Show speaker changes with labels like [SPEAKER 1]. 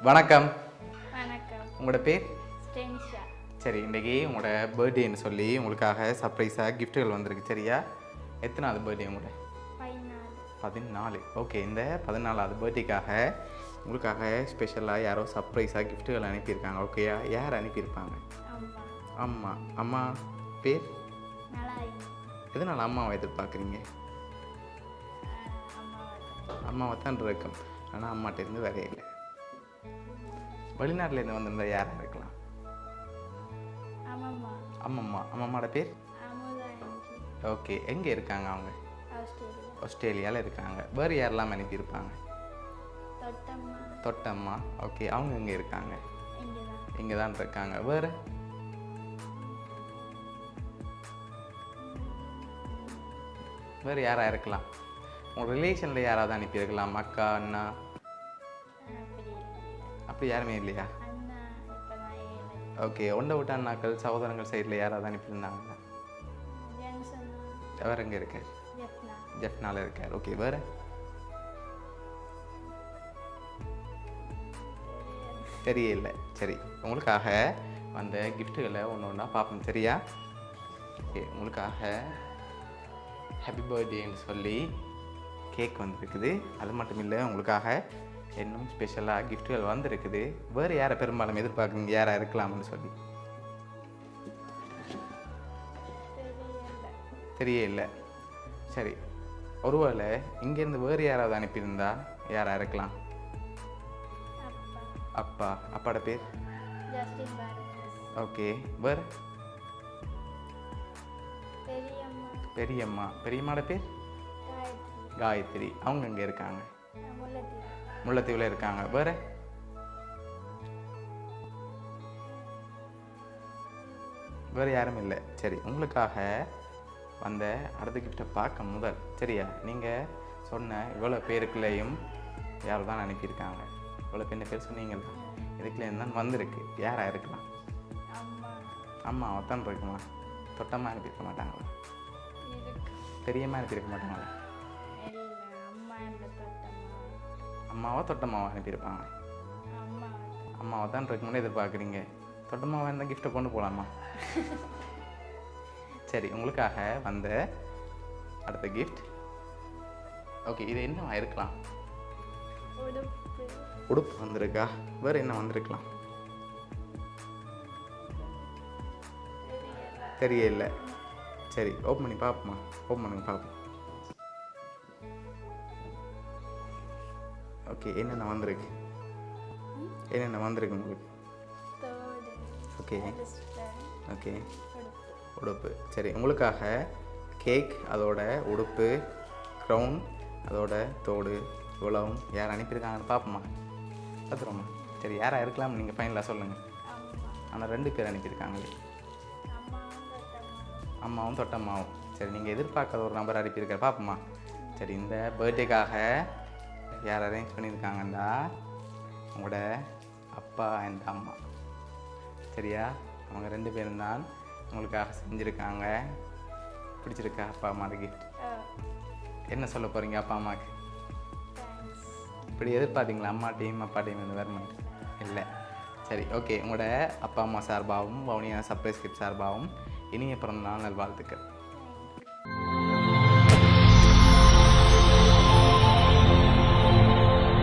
[SPEAKER 1] வணக்கம்.
[SPEAKER 2] வணக்கம்.
[SPEAKER 1] உங்களோட பேர்?
[SPEAKER 2] ஸ்டென்ஷா.
[SPEAKER 1] சரி, இன்றைக்கி உங்களோட பர்த்டேன்னு சொல்லி உங்களுக்காக சர்ப்ரைஸாக கிஃப்ட்டுகள் வந்திருக்கு. சரியா? எத்தனாவது பர்த்டே உங்களோட? 14. ஓகே, இந்த 14வது பர்த்டேக்காக உங்களுக்காக ஸ்பெஷலாக யாரோ சர்ப்ரைஸாக கிஃப்ட்டுகள் அனுப்பியிருக்காங்க. ஓகேயா? யார் அனுப்பியிருப்பாங்க? அம்மா. அம்மா பேர்? எதனால் அம்மாவை எதிர்பார்க்குறீங்க? அம்மாவை தான் இருக்கும், ஆனால் அம்மாட்டேருந்து வேற இல்லை. வெளிநாட்டிலேருந்து வந்திருந்தா யாராக இருக்கலாம்? அம்மம்மாவோட பேர்? ஓகே, எங்கே இருக்காங்க அவங்க? ஆஸ்திரேலியாவில் இருக்காங்க. வேறு யாரெல்லாம் அனுப்பியிருப்பாங்க? தொட்டம்மா. ஓகே, அவங்க எங்கே இருக்காங்க? இங்கே தான் இருக்காங்க. வேறு யாராக இருக்கலாம்? உங்கள் ரிலேஷனில் யாராவது அனுப்பியிருக்கலாம்? அக்கா, அண்ணா, அப்படி யாருமே இல்லையா? ஓகே, ஒன்றை விட்ட அண்ணாக்கள் சகோதரங்கள் சைடில் யாராவது அனுப்பியிருந்தாங்க? வேறு எங்கே இருக்கார்? ஜெஃப்னால இருக்கார். ஓகே, வேறு? தெரியல. சரி, உங்களுக்காக வந்த கிஃப்ட்டுகளை ஒன்று ஒன்றா பார்ப்போம். சரியா? ஓகே, உங்களுக்காக ஹாப்பி பர்த்டேன்னு சொல்லி கேக் வந்துருக்குது. அது மட்டும் இல்லை, உங்களுக்காக இன்னும் ஸ்பெஷலாக கிஃப்ட்டுகள் வந்திருக்குது. வேறு யாரை பெரும்பாலும் எதிர்பார்க்குறீங்க யாராக இருக்கலாம்னு சொல்லி? தெரியல. சரி, ஒருவேளை இங்கேருந்து வேறு யாராவது அனுப்பியிருந்தா யாராக இருக்கலாம்? அப்பாவோட பேர்? ஓகே, வேறு? பெரியம்மாவோட பேர்? காயத்ரி. அவங்க எங்கே இருக்காங்க? முல்லைத்தீவில் இருக்காங்க. வேறு? வேறு யாரும் இல்லை. சரி, உங்களுக்காக வந்த அடுத்த கிஃப்டை பார்க்க முதல், சரியா, நீங்கள் சொன்ன இவ்வளோ பேருக்குள்ளேயும் யார் தான் அனுப்பியிருக்காங்க? இவ்வளோ பேர் சொன்னீங்களா? இதுக்குள்ளேயும் தான் வந்திருக்கு. யாராக இருக்கலாம்? அம்மாவை தான் இருக்குமா? தொட்டமாக அனுப்பியிருக்க மாட்டாங்களா? பெரியம்மா அனுப்பியிருக்க மாட்டாங்களா? அம்மாவா தொட்டம்மாவை அனுப்பியிருப்பாங்க? அம்மாவை தான் இருக்கும்போது எதிர்பார்க்குறீங்க. தொட்டம்மாவை இருந்தால் கிஃப்ட்டை கொண்டு போகலாமா? சரி, உங்களுக்காக வந்த அடுத்த கிஃப்ட். ஓகே, இது என்னவா இருக்கலாம்? உடுப்பு வந்திருக்கா? வேறு என்ன வந்திருக்கலாம்? தெரியல. சரி, ஓப்பன் பண்ணி பார்ப்போமா? ஓப்பன் பண்ணுங்க பார்ப்போம். ஓகே, என்னென்ன வந்திருக்கு உங்களுக்கு? ஓகே, உடுப்பு. சரி, உங்களுக்காக கேக், அதோட உடுப்பு, க்ரௌன், அதோட தோடு, இவ்வளவும் யார் அனுப்பியிருக்காங்கன்னு பார்ப்போமா? பார்த்துருவோமா? சரி, யாராக இருக்கலாம் நீங்கள் ஃபைனலாக சொல்லுங்கள். ஆனால் 2 பேர் அனுப்பியிருக்காங்களே, அம்மாவும் தொட்டம்மாவும். சரி, நீங்கள் எதிர்பார்க்காத ஒரு நம்பர் அனுப்பியிருக்க பார்ப்போமா? சரி, இந்த பர்த்டேக்காக யார் அரேஞ்ச் பண்ணியிருக்காங்கன்னா உங்களோட அப்பா அண்ட் அம்மா. சரியா? அவங்க 2 பேரும் தான் உங்களுக்காக செஞ்சுருக்காங்க. பிடிச்சிருக்கா அப்பா அம்மாவோட கிஃப்ட்? என்ன சொல்ல போகிறீங்க அப்பா அம்மாவுக்கு? இப்படி எதிர்பார்த்தீங்களா அம்மாட்டையும் அப்பாட்டையும் இந்த வேறு மாதிரி? இல்லை. சரி, ஓகே, உங்களோட அப்பா அம்மா சார்பாகவும் வவுனியா சர்ப்ரைஸ் கிஃப்ட் சார்பாகவும் இனிய பிறந்த நாள் நல்வாழ்த்துக்கள்.